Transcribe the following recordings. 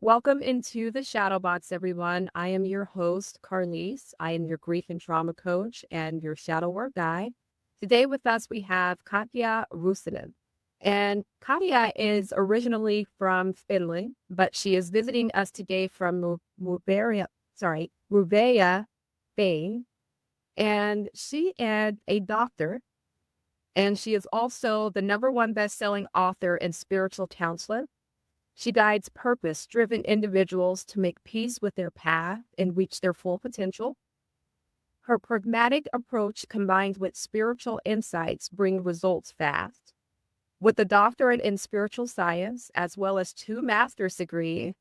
Welcome into the Shadow Box, everyone. I am your host, Carlise. I am your grief and trauma coach and your shadow work guide. Today with us, we have Katja Rusanen. And Katja is originally from Finland, but she is visiting us today from Rovea, Spain. And she is a doctor, and she is also the #1 best-selling author and spiritual counselor. She guides purpose-driven individuals to make peace with their path and reach their full potential. Her pragmatic approach combined with spiritual insights bring results fast. With a doctorate in spiritual science, as well as 2 master's degrees,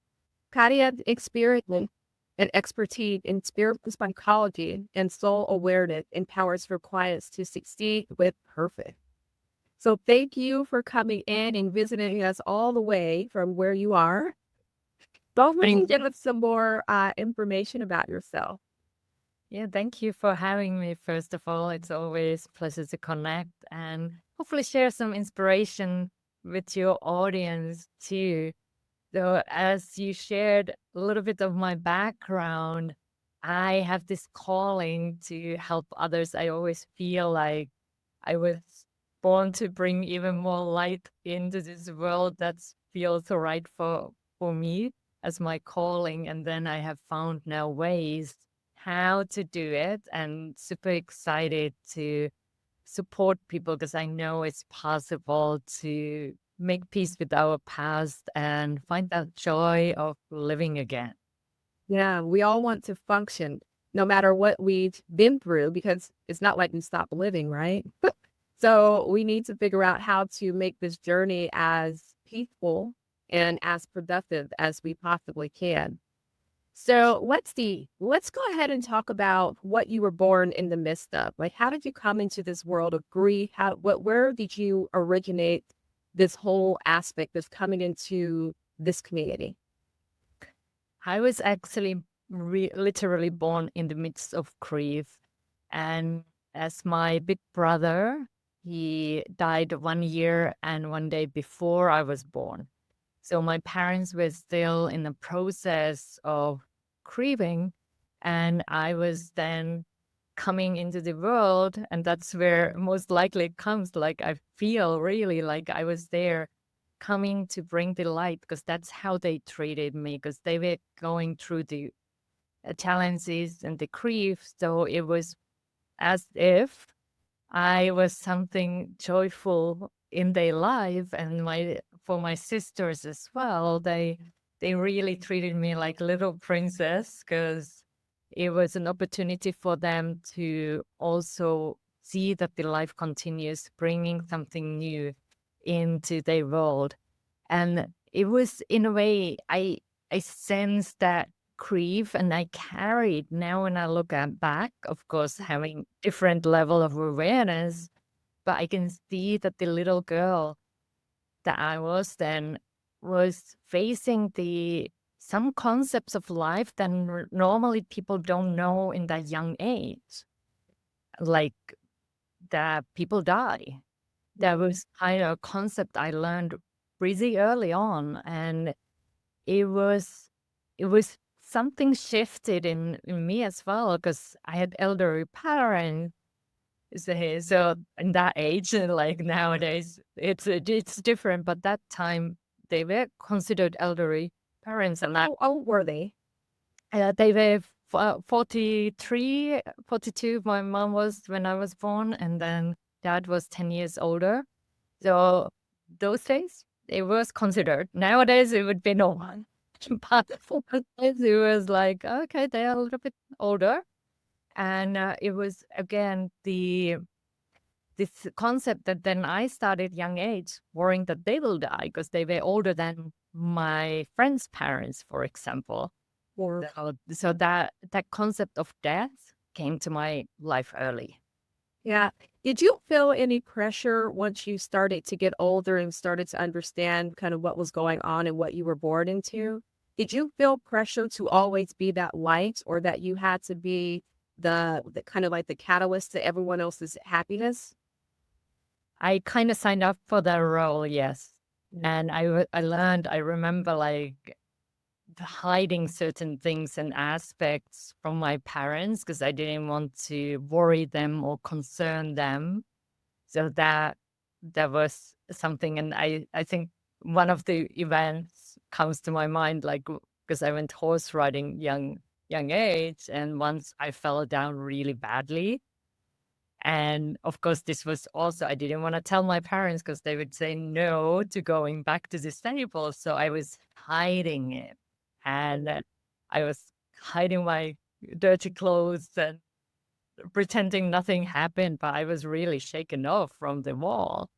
Katja's experience and expertise in spiritual psychology and soul awareness empowers her clients to succeed with purpose. So thank you for coming in and visiting us all the way from where you are. Go ahead and Thank, give us some more information about yourself. yeah, thank you for having me. First of all, it's always a pleasure to connect and hopefully share some inspiration with your audience too. So, as you shared a little bit of my background, I have this calling to help others. I always feel like I was born to bring even more light into this world that feels right for me as my calling. And then I have found now ways how to do it and super excited to support people because I know it's possible to make peace with our past and find that joy of living again. Yeah, we all want to function no matter what we've been through because it's not like we stop living, right? So we need to figure out how to make this journey as peaceful and as productive as we possibly can. So let's see. Let's go ahead and talk about what you were born in the midst of. Like, how did you come into this world of grief? Where did you originate this whole aspect of coming into this community? I was actually literally born in the midst of grief. And as my big brother, he died 1 year and 1 day before I was born. So my parents were still in the process of grieving. And I was then coming into the world. And that's where most likely it comes. Like I feel really like I was there coming to bring the light because that's how they treated me because they were going through the challenges and the grief. So it was as if I was something joyful in their life, and my for my sisters as well. They really treated me like little princess because it was an opportunity for them to also see that the life continues, bringing something new into their world. And it was in a way I sensed that grief and I carried now when I look at back, of course, having different level of awareness, but I can see that the little girl that I was then was facing the some concepts of life that normally people don't know in that young age, like that people die. That was kind of a concept I learned pretty early on, and it was it was something shifted in me as well because I had elderly parents. So in that age, like nowadays, it's different. But that time they were considered elderly parents, and How old were they? they were 43, 42. My mom was when I was born, and then dad was 10 years older. So those days, it was considered. Nowadays, it would be no one. But for those days, it was like, okay, they are a little bit older. And it was, again, this concept that then I started young age, worrying that they will die because they were older than my friends' parents, for example. Or So that concept of death came to my life early. yeah. Did you feel any pressure once you started to get older and started to understand kind of what was going on and what you were born into? Did you feel pressure to always be that light or that you had to be the kind of like the catalyst to everyone else's happiness? I kind of signed up for that role, yes. And I learned, I remember like hiding certain things and aspects from my parents because I didn't want to worry them or concern them. So that was something, and I think one of the events comes to my mind, like because I went horse riding young age, and once I fell down really badly. And of course, this was also, I didn't want to tell my parents because they would say no to going back to the stable. So I was hiding it. And I was hiding my dirty clothes and pretending nothing happened, but I was really shaken off from the wall.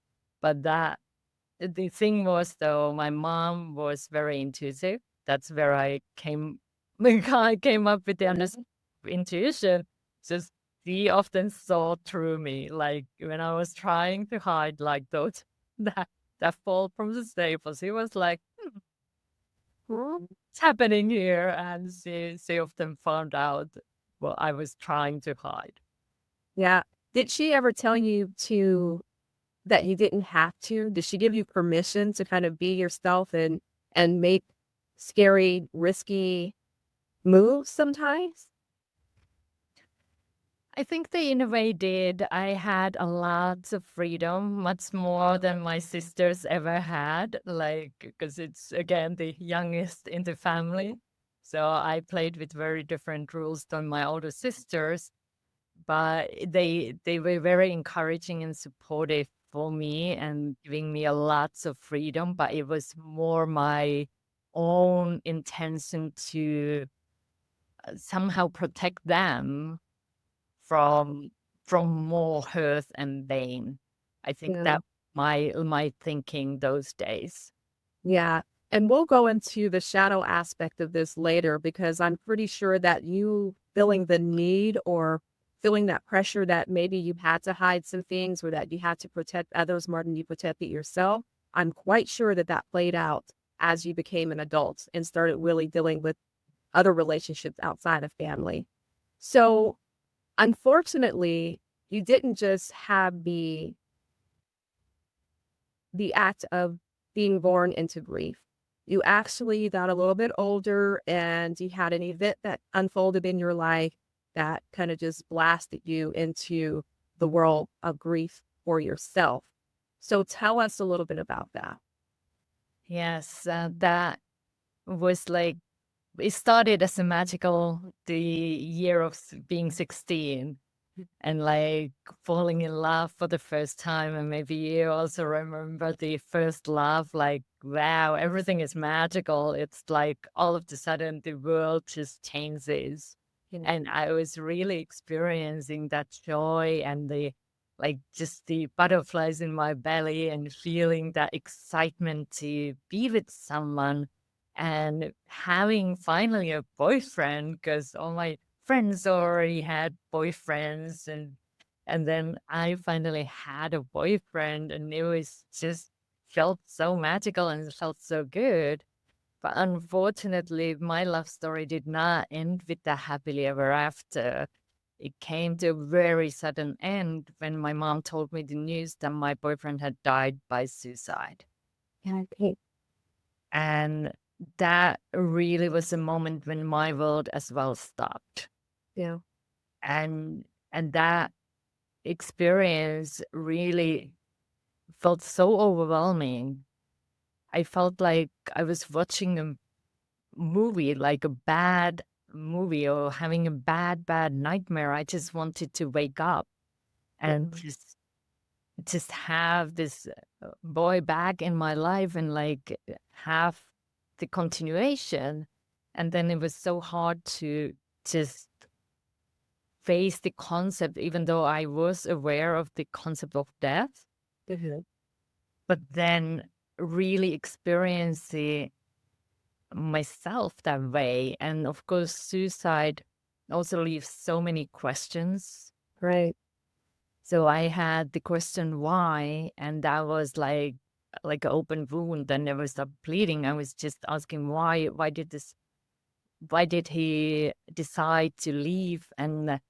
But the thing was, though, my mom was very intuitive. That's where I came up with the intuition. Just she often saw through me, like when I was trying to hide, like those that that fall from the staples. He was like, "What's happening here?" And she often found out what I was trying to hide. Yeah. Did she ever tell you that you didn't have to? Did she give you permission to kind of be yourself and make scary, risky moves sometimes? I think they in a way did. I had a lot of freedom, much more than my sisters ever had, like, because it's again the youngest in the family. So I played with very different rules than my older sisters, but they were very encouraging and supportive for me and giving me a lots of freedom, but it was more my own intention to somehow protect them from more hurt and pain. I think Yeah. that my thinking those days. Yeah. And we'll go into the shadow aspect of this later because I'm pretty sure that you feeling the need or feeling that pressure that maybe you had to hide some things or that you had to protect others more than you protected yourself. I'm quite sure that that played out as you became an adult and started really dealing with other relationships outside of family. So, unfortunately, you didn't just have the act of being born into grief. You actually got a little bit older and you had an event that unfolded in your life that kind of just blasted you into the world of grief for yourself. So tell us a little bit about that. Yes, that was like it started as a magical the year of being 16 and like falling in love for the first time. And maybe you also remember the first love, like, wow, everything is magical. It's like all of a sudden the world just changes. Yeah. And I was really experiencing that joy and the like just the butterflies in my belly and feeling that excitement to be with someone and having finally a boyfriend because all my friends already had boyfriends and then I finally had a boyfriend and it was just felt so magical and felt so good. But unfortunately, my love story did not end with the happily ever after. It came to a very sudden end when my mom told me the news that my boyfriend had died by suicide. Yeah. Okay. And that really was a moment when my world as well stopped. Yeah. And that experience really felt so overwhelming. I felt like I was watching a movie, like a bad movie or having a bad nightmare. I just wanted to wake up and Mhm. just have this boy back in my life and like have the continuation. And then it was so hard to just face the concept, even though I was aware of the concept of death, Mhm. but then really experiencing myself that way. And of course, suicide also leaves so many questions. Right. So I had the question why, and that was like an open wound that never stopped bleeding. I was just asking why did he decide to leave, and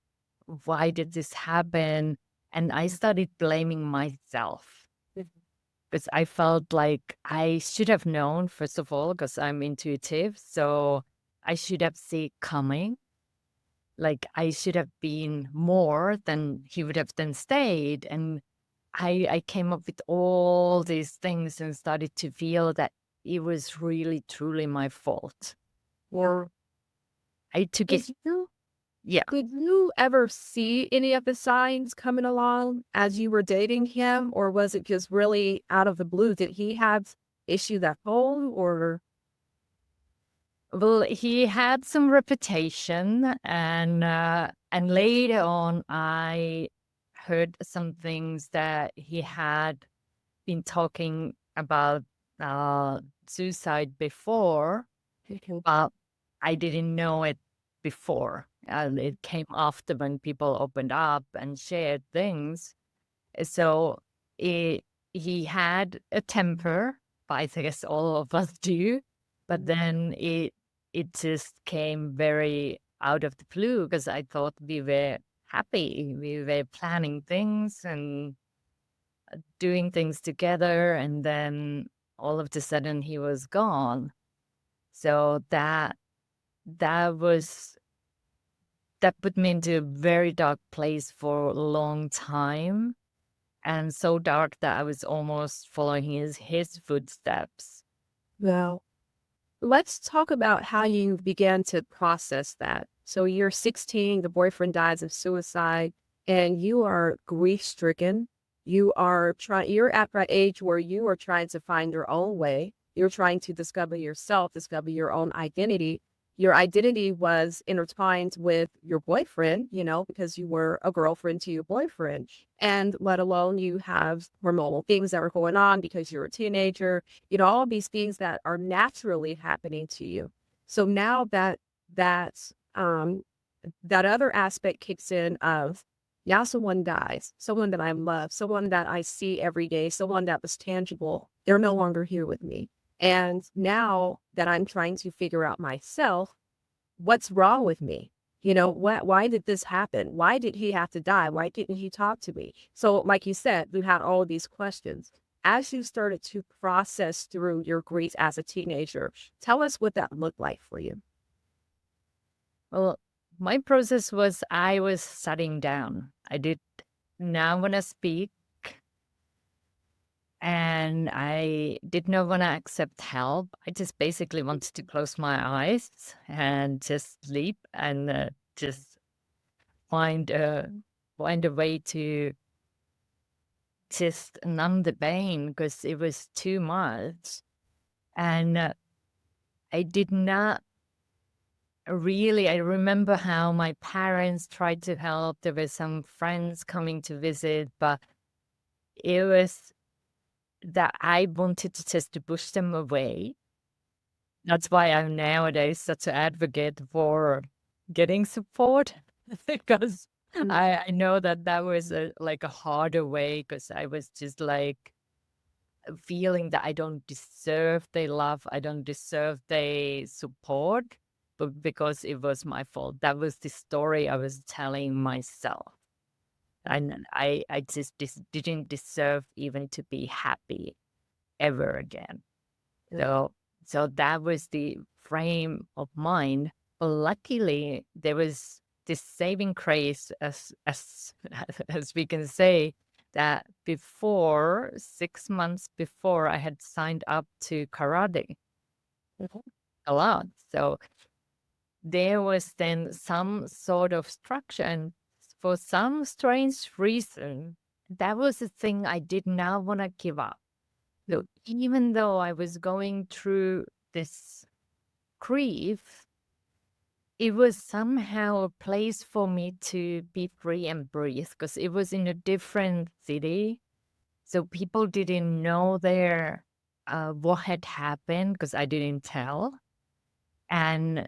why did this happen? And I started blaming myself Mhm. because I felt like I should have known, first of all, because I'm intuitive. So I should have seen it coming. Like I should have been more than he would have then stayed. And I came up with all these things and started to feel that it was really, truly my fault. Or I took it, yeah. did you ever see any of the signs coming along as you were dating him, or was it just really out of the blue? Did he have issues at home, or Well, he had some reputation, and later on, I heard some things that he had been talking about suicide before, but I didn't know it before. It came after when people opened up and shared things. So it, he had a temper, but I guess all of us do. But then it just came very out of the blue because I thought we were happy. We were planning things and doing things together, and then all of a sudden he was gone. So that was that put me into a very dark place for a long time, and so dark that I was almost following his footsteps. well, let's talk about how you began to process that. So you're 16, the boyfriend dies of suicide, and you are grief-stricken. You're at that age where you are trying to find your own way. You're trying to discover yourself, discover your own identity. Your identity was intertwined with your boyfriend, because you were a girlfriend to your boyfriend. And let alone you have hormonal things that were going on because you're a teenager, all these things that are naturally happening to you. So now that other aspect kicks in of, now someone dies, someone that I love, someone that I see every day, someone that was tangible, they're no longer here with me. And now that I'm trying to figure out myself, what's wrong with me? Why did this happen? Why did he have to die? Why didn't he talk to me? So like you said, you had all of these questions. As you started to process through your grief as a teenager, tell us what that looked like for you. Well, my process was I was shutting down. I did not want to speak, and I did not want to accept help. I just basically wanted to close my eyes and just sleep and just find a way to just numb the pain because it was too much. And I did not really, I remember how my parents tried to help. There were some friends coming to visit, but it was that I wanted to just to push them away. That's why I'm nowadays such an advocate for getting support because I know that was like a harder way because I was just like feeling that I don't deserve their love, I don't deserve their support, but because it was my fault. That was the story I was telling myself. And I just didn't deserve even to be happy ever again. So that was the frame of mind. But luckily, there was this saving grace, as as we can say, that before 6 months before, I had signed up to karate a lot. So there was then some sort of structure, and for some strange reason, that was the thing I did not want to give up. So even though I was going through this grief, it was somehow a place for me to be free and breathe because it was in a different city. So people didn't know there what had happened because I didn't tell. And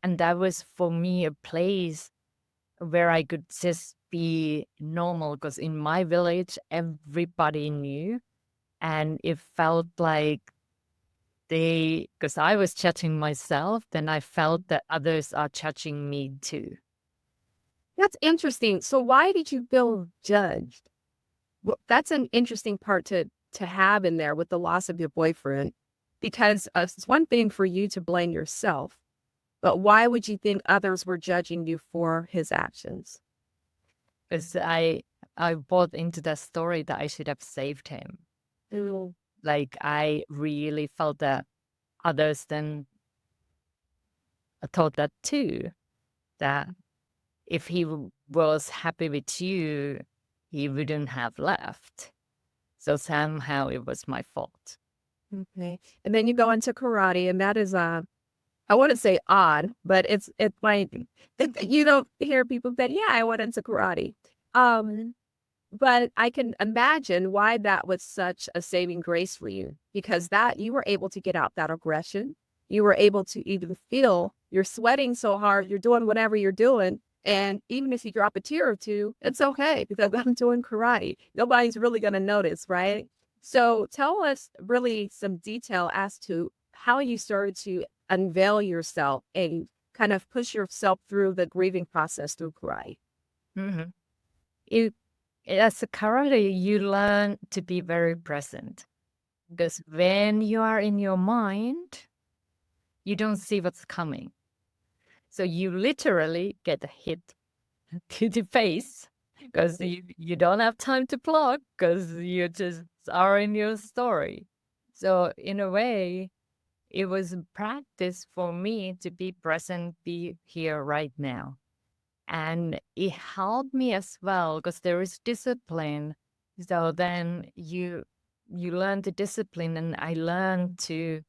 that was for me a place where I could just be normal because in my village, everybody knew. And it felt like because I was judging myself, then I felt that others are judging me too. That's interesting. So why did you feel judged? Well, that's an interesting part to to have in there with the loss of your boyfriend, because it's one thing for you to blame yourself, but why would you think others were judging you for his actions? Because I bought into that story that I should have saved him. Mm. Like I really felt that others then thought that too, that if he was happy with you, he wouldn't have left. So somehow it was my fault. Okay. And then you go into karate, and that is I wouldn't say odd, but it might you don't hear people that, yeah, I went into karate. But I can imagine why that was such a saving grace for you, because that you were able to get out that aggression. You were able to even feel you're sweating so hard, you're doing whatever you're doing. And even if you drop a tear or two, it's okay because I'm doing karate. Nobody's really going to notice, right? So tell us really some detail as to how you started to unveil yourself and kind of push yourself through the grieving process through karate. Mm-hmm. As a karate, you learn to be very present. Because when you are in your mind, you don't see what's coming. So you literally get hit to the face because you don't have time to block because you just are in your story. So in a way, it was a practice for me to be present, be here right now. And it helped me as well because there is discipline. So then you learn the discipline, and I learned to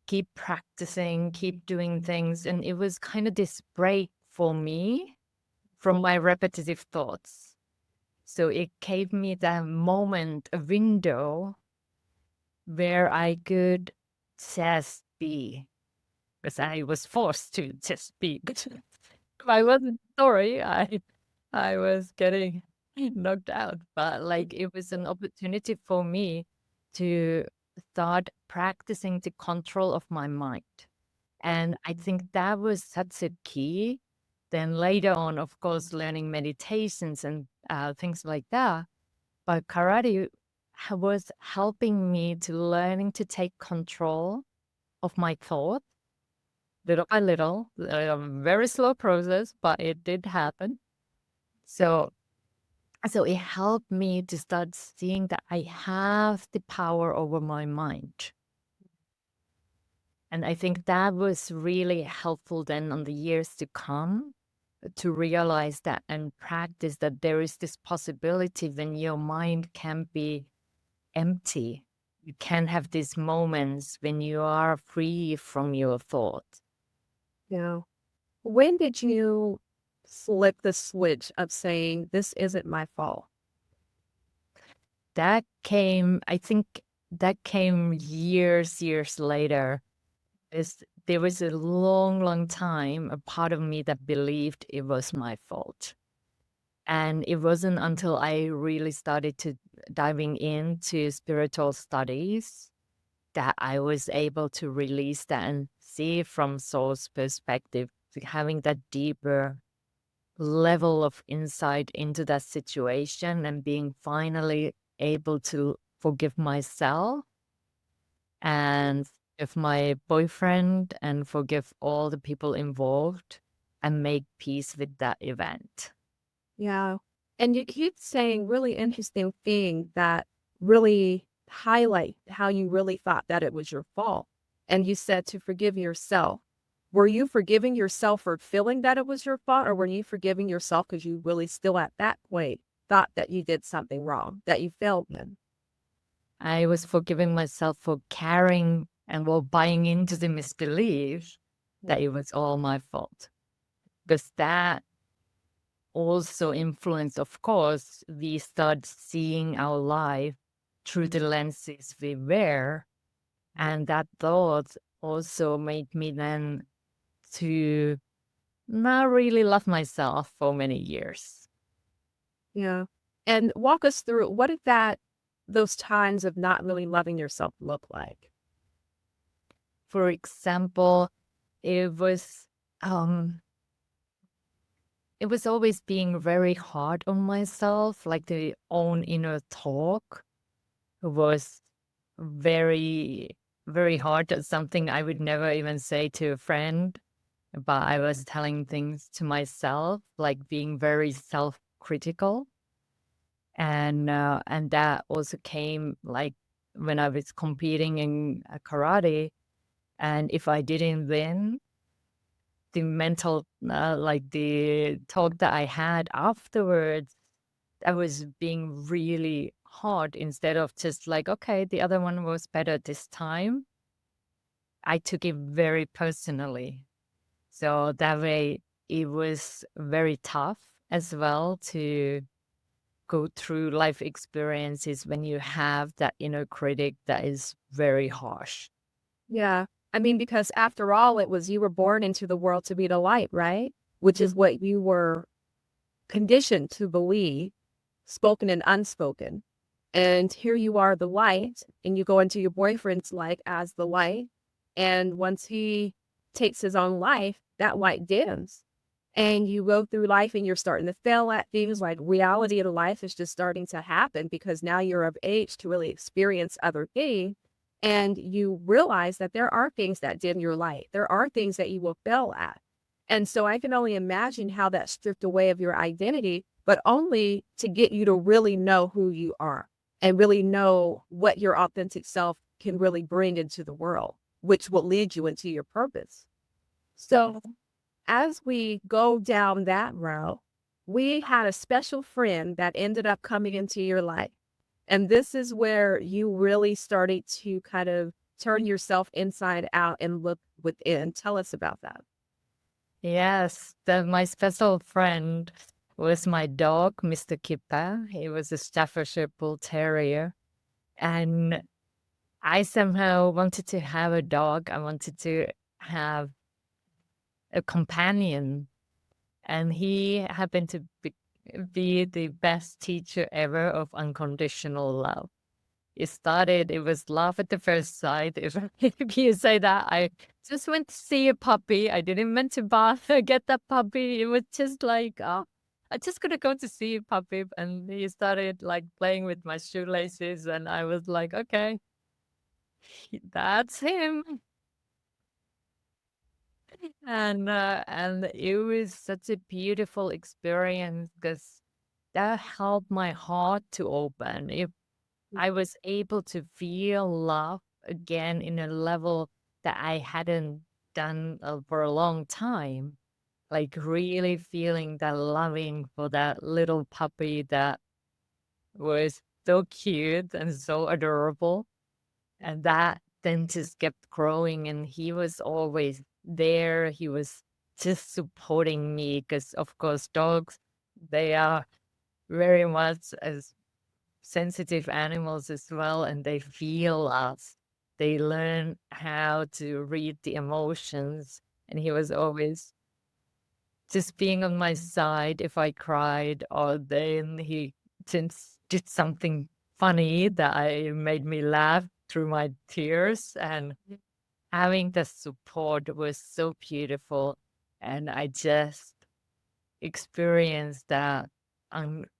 keep practicing, keep doing things. And it was kind of this break for me from my repetitive thoughts. So it gave me that moment, a window where I could just be, because I was forced to just be. If I wasn't sorry, I was getting knocked out. But like it was an opportunity for me to start practicing the control of my mind. And I think that was such a key. Then later on, of course, learning meditations and things like that. But karate was helping me to learning to take control of my thoughts little by little. A very slow process, but it did happen. So it helped me to start seeing that I have the power over my mind. And I think that was really helpful then on the years to come to realize that and practice that there is this possibility when your mind can be empty. You can have these moments when you are free from your thoughts. Yeah. When did you flip the switch of saying, this isn't my fault? I think that came years later. There was a long time, a part of me that believed it was my fault. And it wasn't until I really started to diving into spiritual studies that I was able to release that and see from soul's perspective, having that deeper level of insight into that situation and being finally able to forgive myself and forgive my boyfriend and forgive all the people involved and make peace with that event. Yeah. And you keep saying really interesting thing that really highlight how you really thought that it was your fault. And you said to forgive yourself. Were you forgiving yourself for feeling that it was your fault, or were you forgiving yourself because you really still at that point thought that you did something wrong, that you failed in? I was forgiving myself for carrying and buying into the misbelief that it was all my fault. Because that also influenced, of course, we start seeing our life through the lenses we wear. And that thought also made me then to not really love myself for many years. Yeah. And walk us through what did those times of not really loving yourself look like? For example, it was um it was always being very hard on myself, like the own inner talk, was very, very hard. That's something I would never even say to a friend, but I was telling things to myself, like being very self-critical. And that also came like when I was competing in karate. And if I didn't win, the mental, like the talk that I had afterwards, I was being really hard instead of just like, okay, the other one was better this time. I took it very personally. So that way it was very tough as well to go through life experiences when you have that inner critic that is very harsh. Yeah. I mean, because after all, it was you were born into the world to be the light, right? Which is what you were conditioned to believe, spoken and unspoken. And here you are, the light, and you go into your boyfriend's life as the light. And once he takes his own life, that light dims. And you go through life and you're starting to fail at things like reality of life is just starting to happen because now you're of age to really experience other things. And you realize that there are things that dim your light. There are things that you will fail at. And so I can only imagine how that stripped away of your identity, but only to get you to really know who you are and really know what your authentic self can really bring into the world, which will lead you into your purpose. So as we go down that route, we had a special friend that ended up coming into your life. And this is where you really started to kind of turn yourself inside out and look within. Tell us about that. Yes, my special friend was my dog, Mr. Kippa. He was a Staffordshire Bull Terrier. And I somehow wanted to have a dog. I wanted to have a companion. And he happened to be the best teacher ever of unconditional love. It was love at the first sight. If you say that, I just went to see a puppy. I didn't meant to get that puppy. It was just like, oh, I just gonna go to see a puppy. And he started like playing with my shoelaces. And I was like, okay, that's him. And it was such a beautiful experience because that helped my heart to open. If I was able to feel love again in a level that I hadn't done for a long time, like really feeling that loving for that little puppy that was so cute and so adorable. And that then just kept growing, and he was always there. He was just supporting me because, of course, dogs, they are very much as sensitive animals as well, and they feel us. They learn how to read the emotions, and he was always just being on my side if I cried, or then he just did something funny that I made me laugh through my tears, and having the support was so beautiful. And I just experienced that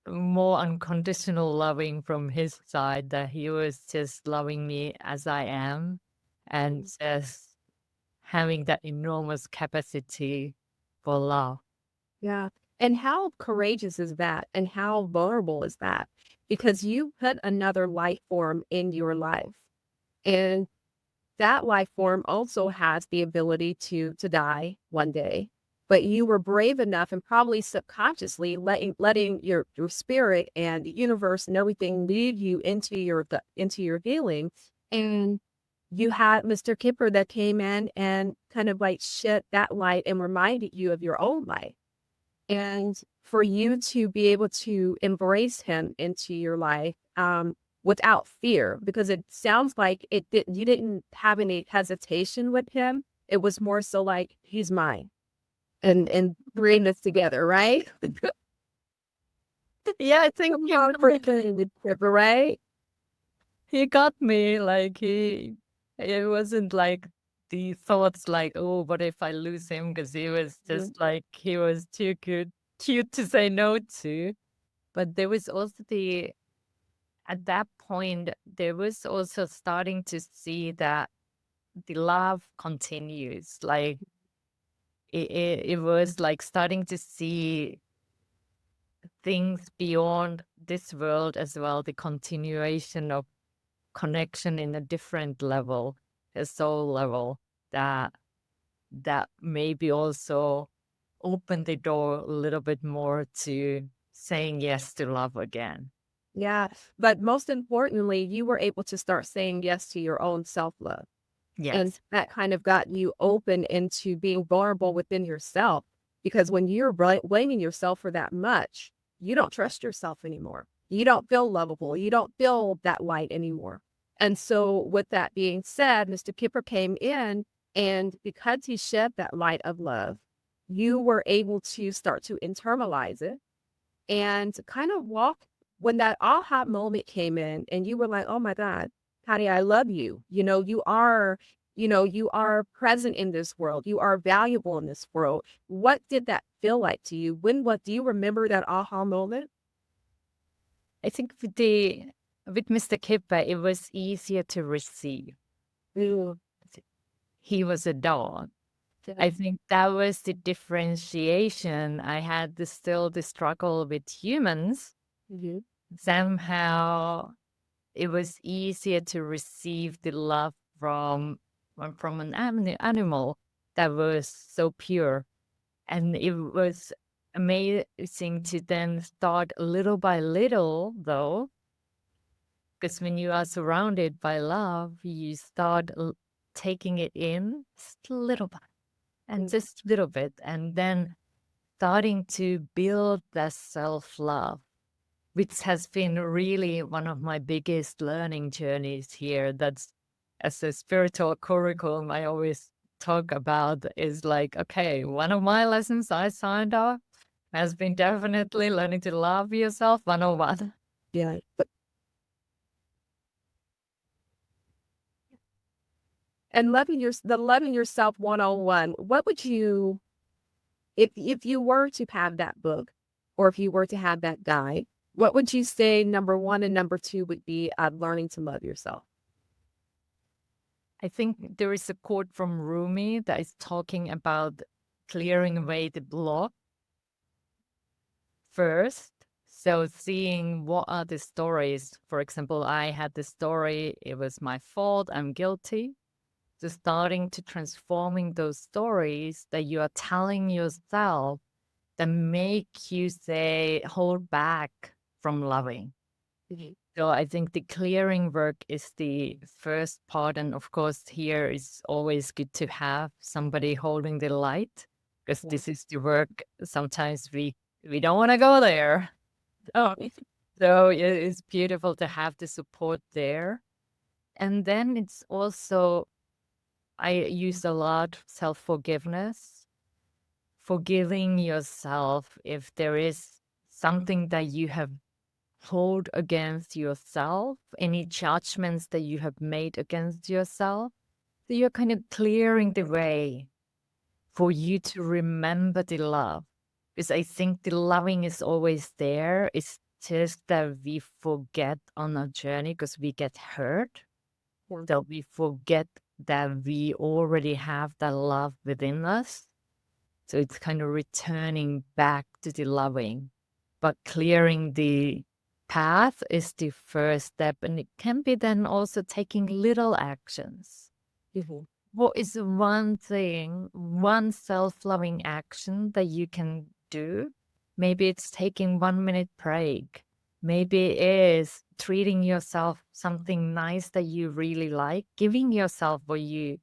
more unconditional loving from his side, that he was just loving me as I am and just having that enormous capacity for love. Yeah. And how courageous is that? And how vulnerable is that? Because you put another life form in your life. And that life form also has the ability to die one day. But you were brave enough and probably subconsciously letting your spirit and the universe and everything lead you into your healing. And you had Mr. Kipper that came in and kind of like shed that light and reminded you of your own life. And for you to be able to embrace him into your life without fear, because it sounds like you didn't have any hesitation with him. It was more so like he's mine, and bring this together, right? Yeah, I think Right? he got me. Like it wasn't like the thoughts like, oh, what if I lose him? Because he was just like, he was too cute to say no to. But there was also at that point, there was also starting to see that the love continues. Like it was like starting to see things beyond this world as well, the continuation of connection in a different level, a soul level that maybe also open the door a little bit more to saying yes to love again. Yeah. But most importantly, you were able to start saying yes to your own self-love. And Yes. that kind of got you open into being vulnerable within yourself. Because when you're blaming yourself for that much, you don't trust yourself anymore. You don't feel lovable. You don't feel that light anymore. And so, with that being said, Mr. Kipper came in, and because he shed that light of love, you were able to start to internalize it and kind of walk when that aha moment came in and you were like, oh my God, Patty, I love you. You are present in this world. You are valuable in this world. What did that feel like to you? What do you remember that aha moment? I think with Mr. Kipper, it was easier to receive. Ooh, He was a dog. yeah. I think that was the differentiation. I had still the struggle with humans. Mhm. Somehow it was easier to receive the love from an animal that was so pure. And it was amazing to then start little by little, though, because when you are surrounded by love, you start taking it in just a little bit and Mm. just a little bit, and then starting to build that self-love, which has been really one of my biggest learning journeys here. That's as a spiritual curriculum I always talk about is like, okay, one of my lessons I signed off has been definitely learning to love yourself 101. Yeah. But and loving yourself 101, what would you if you were to have that book or if you were to have that guide, what would you say number one and number two would be learning to love yourself? I think there is a quote from Rumi that is talking about clearing away the block first. So seeing what are the stories. For example, I had the story, it was my fault, I'm guilty. So starting to transforming those stories that you are telling yourself that make you say, hold back from loving. Mhm. So I think the clearing work is the first part. And of course, here is always good to have somebody holding the light because Yeah. this is the work. Sometimes we don't want to go there. Oh, So it's beautiful to have the support there. And then it's also, I use a lot self-forgiveness, forgiving yourself if there is something that you have hold against yourself, any judgments that you have made against yourself. So you're kind of clearing the way for you to remember the love. Because I think the loving is always there. It's just that we forget on our journey because we get hurt. yeah. So we forget that we already have that love within us. So it's kind of returning back to the loving, but clearing the path is the first step. And it can be then also taking little actions. Mhm. What is one thing, one self-loving action that you can do? Maybe it's taking 1 minute break. Maybe it is treating yourself something nice that you really like, giving yourself what you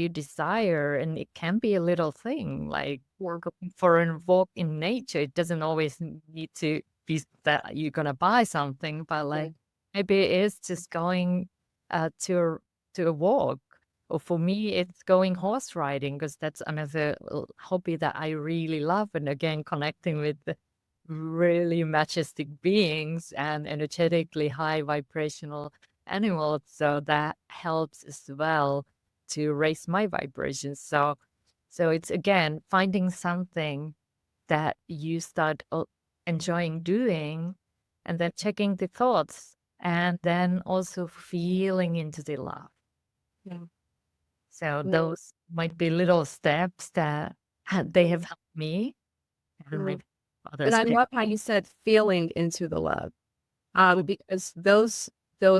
desire. And it can be a little thing like Yeah. going for a walk in nature. It doesn't always need to be that you're gonna buy something, but Yeah. like maybe it is just going to a walk. Or for me, it's going horse riding because that's another hobby that I really love. And again, connecting with the really majestic beings and energetically high vibrational animals. So that helps as well to raise my vibrations. So it's again finding something that you start enjoying doing and then checking the thoughts and then also feeling into the love. Yeah. So Yeah. those might be little steps that they have helped me and Mhm. maybe And others. I love how you said feeling into the love. Because those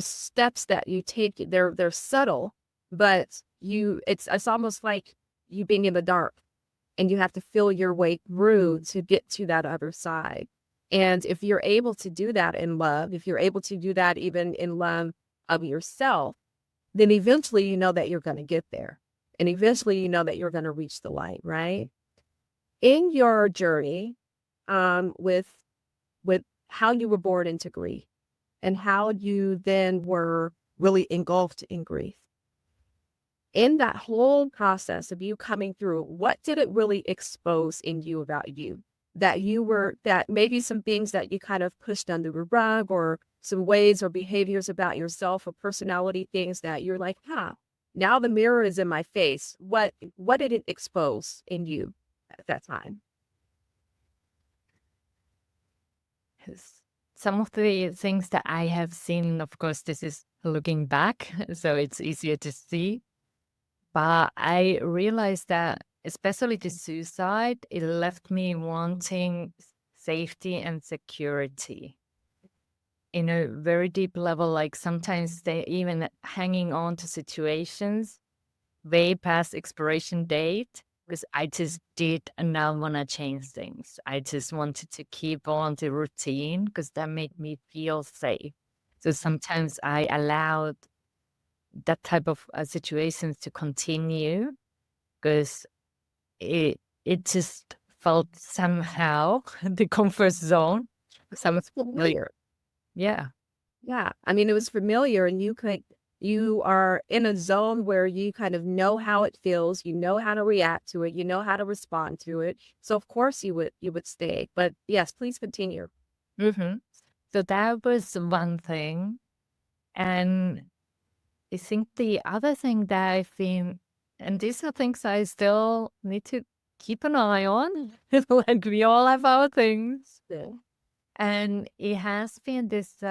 steps that you take, they're subtle, but it's almost like you being in the dark and you have to feel your way through to get to that other side. And if you're able to do that in love, if you're able to do that even in love of yourself, then eventually you know that you're going to get there. And eventually you know that you're going to reach the light, right? In your journey, with how you were born into grief and how you then were really engulfed in grief. In that whole process of you coming through, what did it really expose in you about you? That maybe some things that you kind of pushed under the rug, or some ways or behaviors about yourself or personality things that you're like, now the mirror is in my face. What did it expose in you at that time? Yes. Some of the things that I have seen, of course, this is looking back, so it's easier to see. But I realized that, especially the suicide, it left me wanting safety and security in a very deep level. Like sometimes they even hanging on to situations way past expiration date because I just did not want to change things. I just wanted to keep on the routine because that made me feel safe. So sometimes I allowed that type of situations to continue because it just felt somehow the comfort zone. Some It's like familiar. yeah, Yeah. I mean, it was familiar, and you are in a zone where you kind of know how it feels, you know how to react to it, you know how to respond to it. So of course you would stay. But yes, please continue. hmm so that was one thing, and I think the other thing that I've been, and these are things I still need to keep an eye on, like we all have our things, Yeah. and it has been this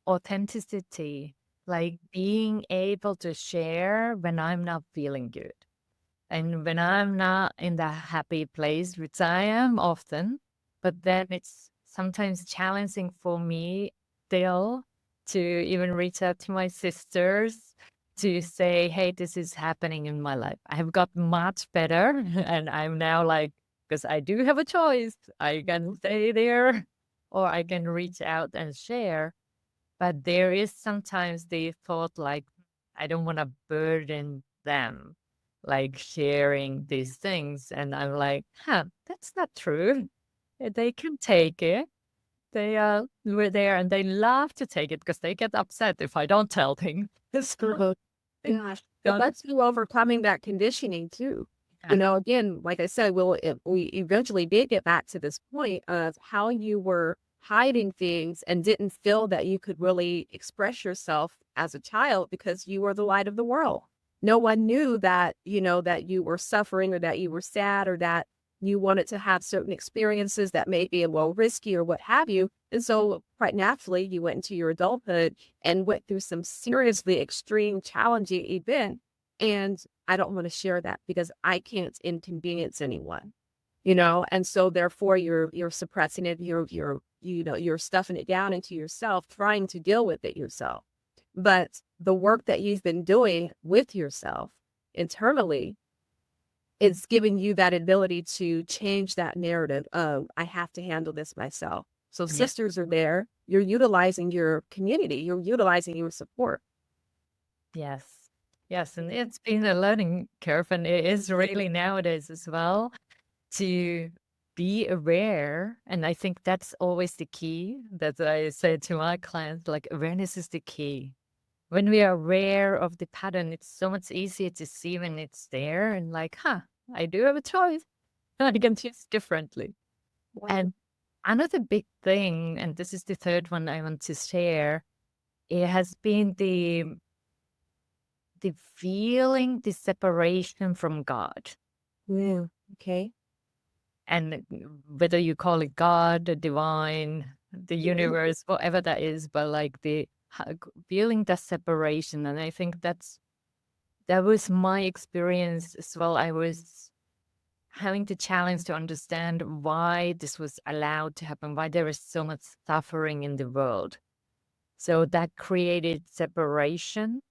authenticity, like being able to share when I'm not feeling good. And when I'm not in that happy place, which I am often, but then it's sometimes challenging for me still to even reach out to my sisters to say, hey, this is happening in my life. I have got much better. And I'm now like, because I do have a choice. I can stay there or I can reach out and share. But there is sometimes the thought like, I don't want to burden them, like sharing these things. And I'm like, that's not true. They can take it. They were there and they love to take it because they get upset if I don't tell things. So Oh, they gosh. But don't, that's you overcoming that conditioning too. yeah, Again, like I said, we eventually did get back to this point of how you were hiding things and didn't feel that you could really express yourself as a child because you were the light of the world. No one knew that, that you were suffering or that you were sad or that you wanted to have certain experiences that may be a little risky or what have you. And so quite naturally, you went into your adulthood and went through some seriously extreme, challenging event. And I don't want to share that because I can't inconvenience anyone, and so therefore you're suppressing it, you're stuffing it down into yourself, trying to deal with it yourself. But the work that you've been doing with yourself internally is giving you that ability to change that narrative of I have to handle this myself. So yeah, sisters are there. You're utilizing your community. You're utilizing your support. yes. Yes, and it's been a learning curve, and it is really nowadays as well to be aware. And I think that's always the key that I say to my clients, like awareness is the key. When we are aware of the pattern, it's so much easier to see when it's there and like, I do have a choice. I can choose differently. And another big thing, and this is the third one I want to share, it has been the feeling the separation from God. Yeah. Okay. And whether you call it God, the divine, the universe, whatever that is, but like feeling that separation. And I think that was my experience as well. I was having the challenge to understand why this was allowed to happen, why there is so much suffering in the world. So that created separation.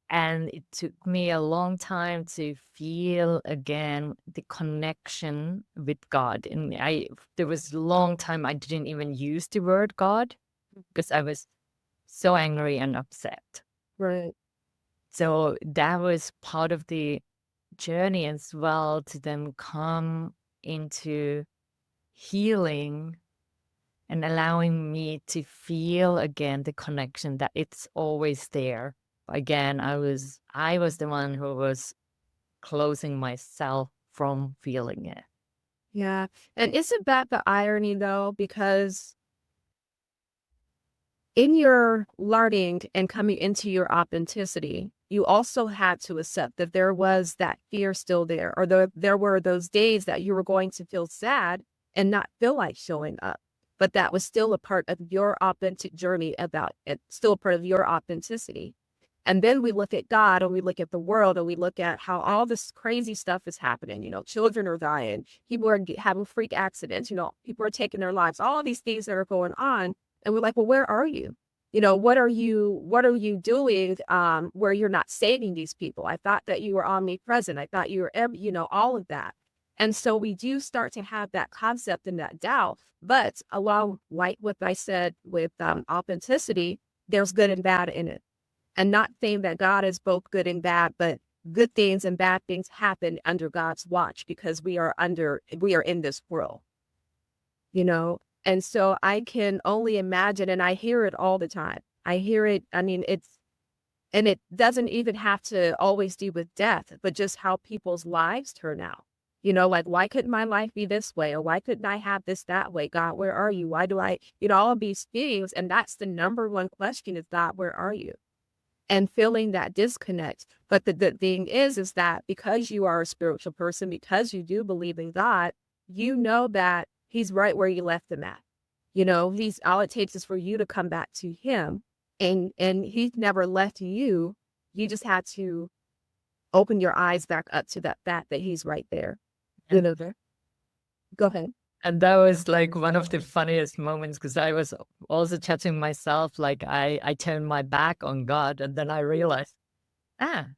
And it took me a long time to feel again the connection with God. And there was a long time I didn't even use the word God because I was so angry and upset. Right. So that was part of the journey as well, to then come into healing and allowing me to feel again the connection, that it's always there. Again, I was the one who was closing myself from feeling it. Yeah. And isn't that the irony though? Because in your learning and coming into your authenticity, you also had to accept that there was that fear still there, or there were those days that you were going to feel sad and not feel like showing up. But that was still a part of your authentic journey about it, still a part of your authenticity. And then we look at God and we look at the world and we look at how all this crazy stuff is happening. You know, children are dying, people are having freak accidents, people are taking their lives, all these things that are going on. And we're like, well, where are you? What are you doing where you're not saving these people? I thought that you were omnipresent. I thought you were, all of that. And so we do start to have that concept and that doubt. But along, like what I said with authenticity, there's good and bad in it. And not saying that God is both good and bad, but good things and bad things happen under God's watch because we are in this world, And so I can only imagine, and I hear it all the time. I hear it. I mean, and it doesn't even have to always do with death, but just how people's lives turn out. Like, why couldn't my life be this way? Or why couldn't I have this that way? God, where are you? Why do I, all of these things? And that's the number one question is, God, where are you? And feeling that disconnect. But the good thing is that because you are a spiritual person, because you do believe in God, you know that he's right where you left him at. He's all it takes is for you to come back to him, and he's never left you. You just had to open your eyes back up to that fact that he's right there. There. Go ahead. And that was like one of the funniest moments, because I was also chatting myself, like I turned my back on God, and then I realized,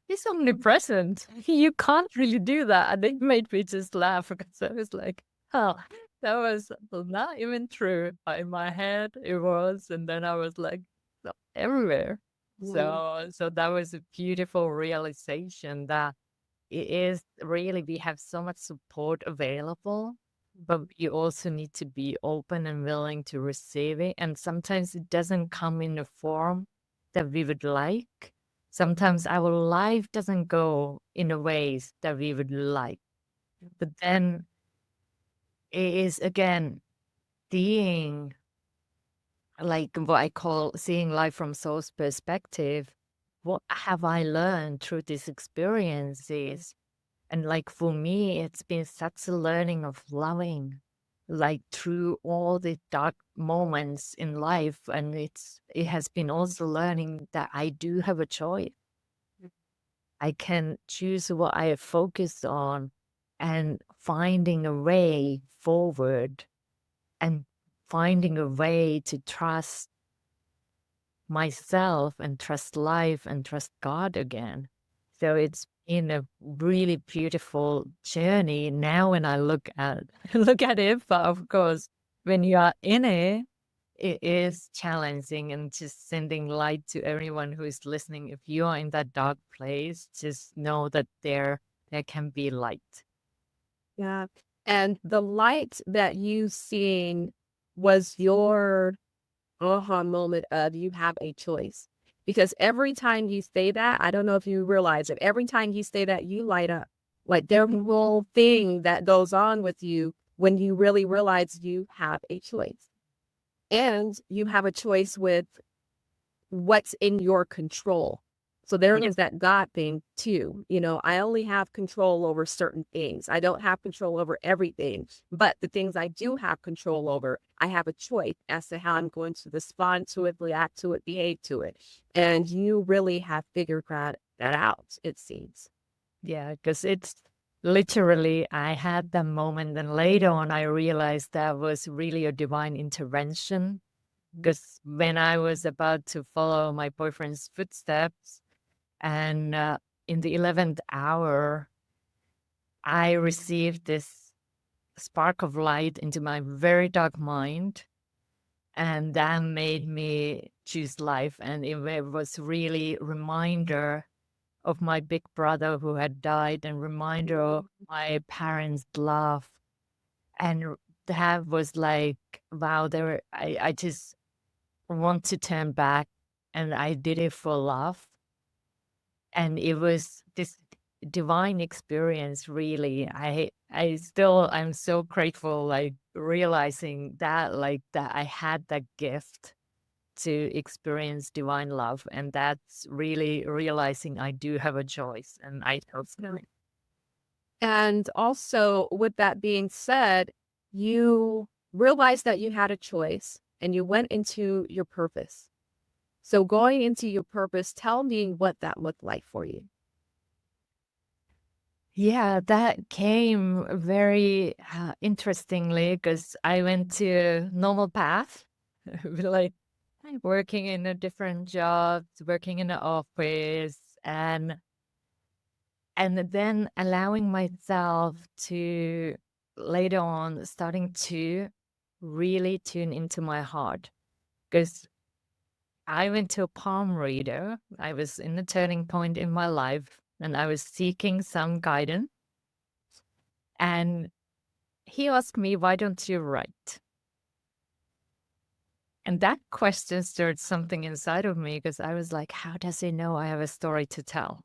he's omnipresent. You can't really do that. And it made me just laugh, because I was like, oh, that was not even true. In my head, it was. And then I was like, no, everywhere. So that was a beautiful realization that it is really, we have so much support available, but you also need to be open and willing to receive it. And sometimes it doesn't come in a form that we would like. Sometimes our life doesn't go in a ways that we would like. But then it is, again, seeing, like what I call seeing life from soul's perspective. What have I learned through these experiences? And like for me, it's been such a learning of loving, like through all the dark moments in life. And it has been also learning that I do have a choice. I can choose what I have focused on and finding a way forward and finding a way to trust myself and trust life and trust God again. So it's been a really beautiful journey now when I look at it. But of course, when you are in it, it is challenging, and just sending light to everyone who is listening. If you are in that dark place, just know that there can be light. Yeah. And the light that you seen was your aha moment of you have a choice. Because every time you say that, I don't know if you realize it, every time you say that, you light up. Like there's a little thing that goes on with you when you really realize you have a choice. And you have a choice with what's in your control. So there is that God thing too. I only have control over certain things. I don't have control over everything, but the things I do have control over, I have a choice as to how I'm going to respond to it, react to it, behave to it. And you really have figured that out, it seems. Yeah, because it's literally, I had that moment, and later on, I realized that was really a divine intervention. Because when I was about to follow my boyfriend's footsteps, and in the 11th hour, I received this spark of light into my very dark mind. And that made me choose life. And it was really a reminder of my big brother who had died, and reminder of my parents' love. And that was like, wow, I just want to turn back, and I did it for love. And it was this divine experience, really. I'm so grateful, like realizing that, like that I had that gift to experience divine love. And that's really realizing I do have a choice, and I chose it. And also, with that being said, you realized that you had a choice and you went into your purpose. So, going into your purpose, tell me what that looked like for you. Yeah, that came very interestingly, because I went to normal path, like working in a different job, working in an office, and then allowing myself to later on starting to really tune into my heart. Because I went to a palm reader. I was in a turning point in my life, and I was seeking some guidance. And he asked me, "Why don't you write?" And that question stirred something inside of me, because I was like, how does he know I have a story to tell?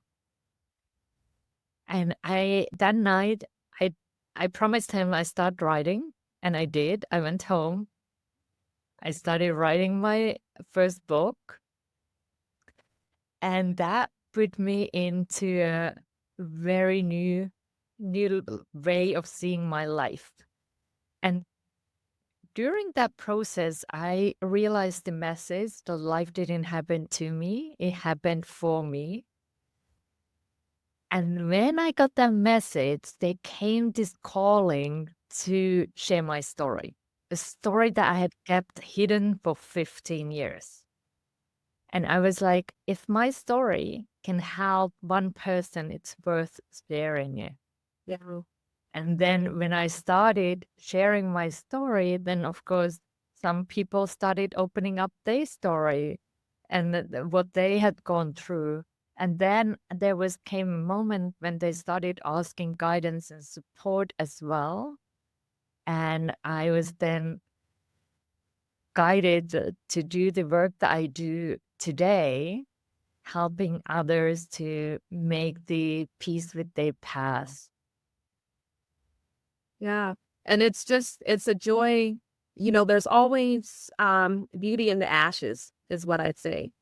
And that night, I promised him I start writing, and I did. I went home. I started writing my first book, and that put me into a very new way of seeing my life. And during that process, I realized the message that life didn't happen to me, it happened for me. And when I got that message, there came this calling to share my story, a story that I had kept hidden for 15 years. And I was like, if my story can help one person, it's worth sharing it. Yeah. And then when I started sharing my story, then of course, some people started opening up their story and what they had gone through. And then came a moment when they started asking guidance and support as well. And I was then guided to do the work that I do today, helping others to make the peace with their past. Yeah. And it's a joy. There's always beauty in the ashes, is what I'd say.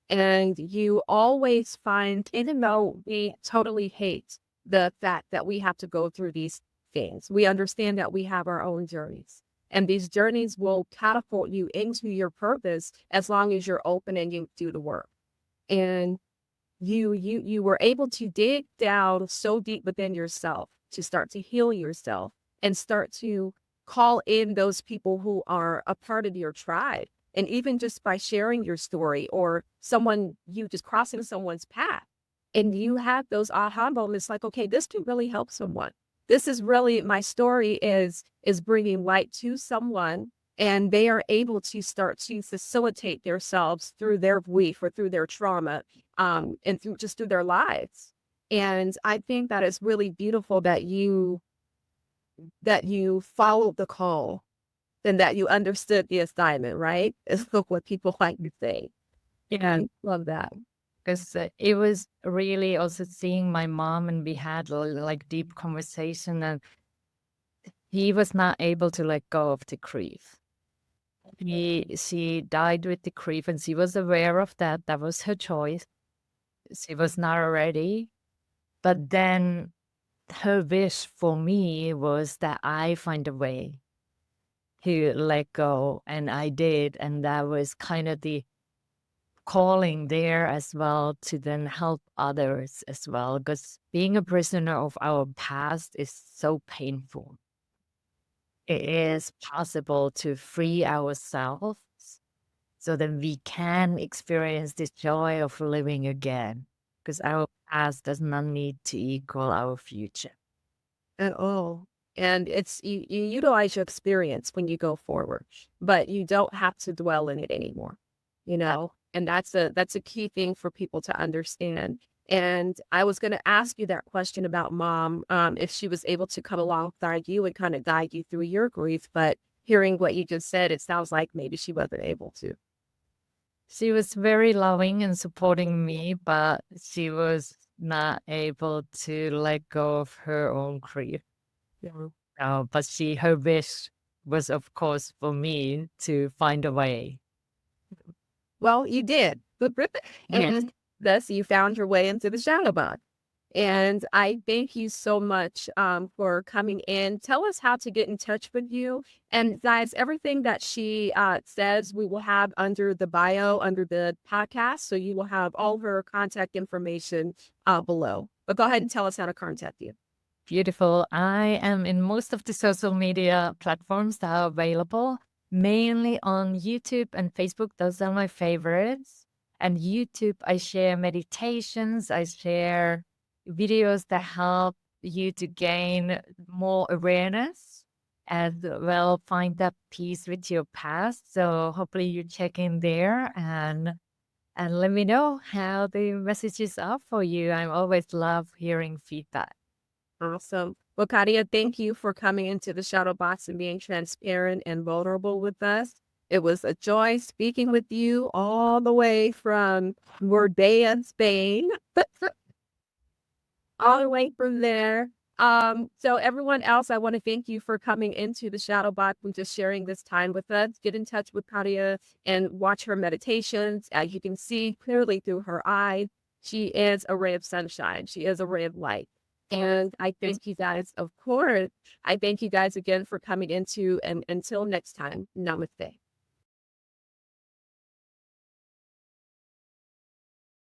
And you always find, even though we totally hate the fact that we have to go through these things, we understand that we have our own journeys. And these journeys will catapult you into your purpose as long as you're open and you do the work. And you were able to dig down so deep within yourself to start to heal yourself and start to call in those people who are a part of your tribe. And even just by sharing your story, or you just crossing someone's path, and you have those aha moments like, okay, this could really help someone. This is really, my story is bringing light to someone, and they are able to start to facilitate themselves through their grief or through their trauma, and through their lives. And I think that is really beautiful that you followed the call and that you understood the assignment, right? Is what people like to say. Yeah, I love that. because it was really also seeing my mom, and we had like deep conversation, and he was not able to let go of the grief. She died with the grief, and she was aware of that. That was her choice. she was not ready. But then her wish for me was that I find a way to let go, and I did. And that was kind of the calling there as well to then help others as well, because being a prisoner of our past is so painful. It is possible to free ourselves so that we can experience the joy of living again, because our past does not need to equal our future. At all. And you utilize your experience when you go forward, but you don't have to dwell in it anymore, you know? And that's a key thing for people to understand. And I was going to ask you that question about mom, if she was able to come alongside you and kind of guide you through your grief. But hearing what you just said, it sounds like maybe she wasn't able to. She was very loving and supporting me, but she was not able to let go of her own grief. Yeah. But her wish was, of course, for me to find a way. Well, you did. And thus you found your way into the shadow box. And I thank you so much for coming in. Tell us how to get in touch with you. And guys, everything that she says, we will have under the bio, under the podcast. So you will have all her contact information below. But go ahead and tell us how to contact you. Beautiful. I am in most of the social media platforms that are available, mainly on YouTube and Facebook. Those are my favorites. And YouTube, I share meditations, I share videos that help you to gain more awareness and well find that peace with your past. So hopefully you check in there and let me know how the messages are for you. I always love hearing feedback. Awesome. Well, Katja, thank you for coming into the shadow box and being transparent and vulnerable with us. It was a joy speaking with you all the way from Murcia, Spain, all the way from there. So everyone else, I want to thank you for coming into the shadow box and just sharing this time with us. Get in touch with Katja and watch her meditations. As you can see clearly through her eyes, she is a ray of sunshine. She is a ray of light. And I thank you guys, of course. I thank you guys again for coming into, and until next time, namaste.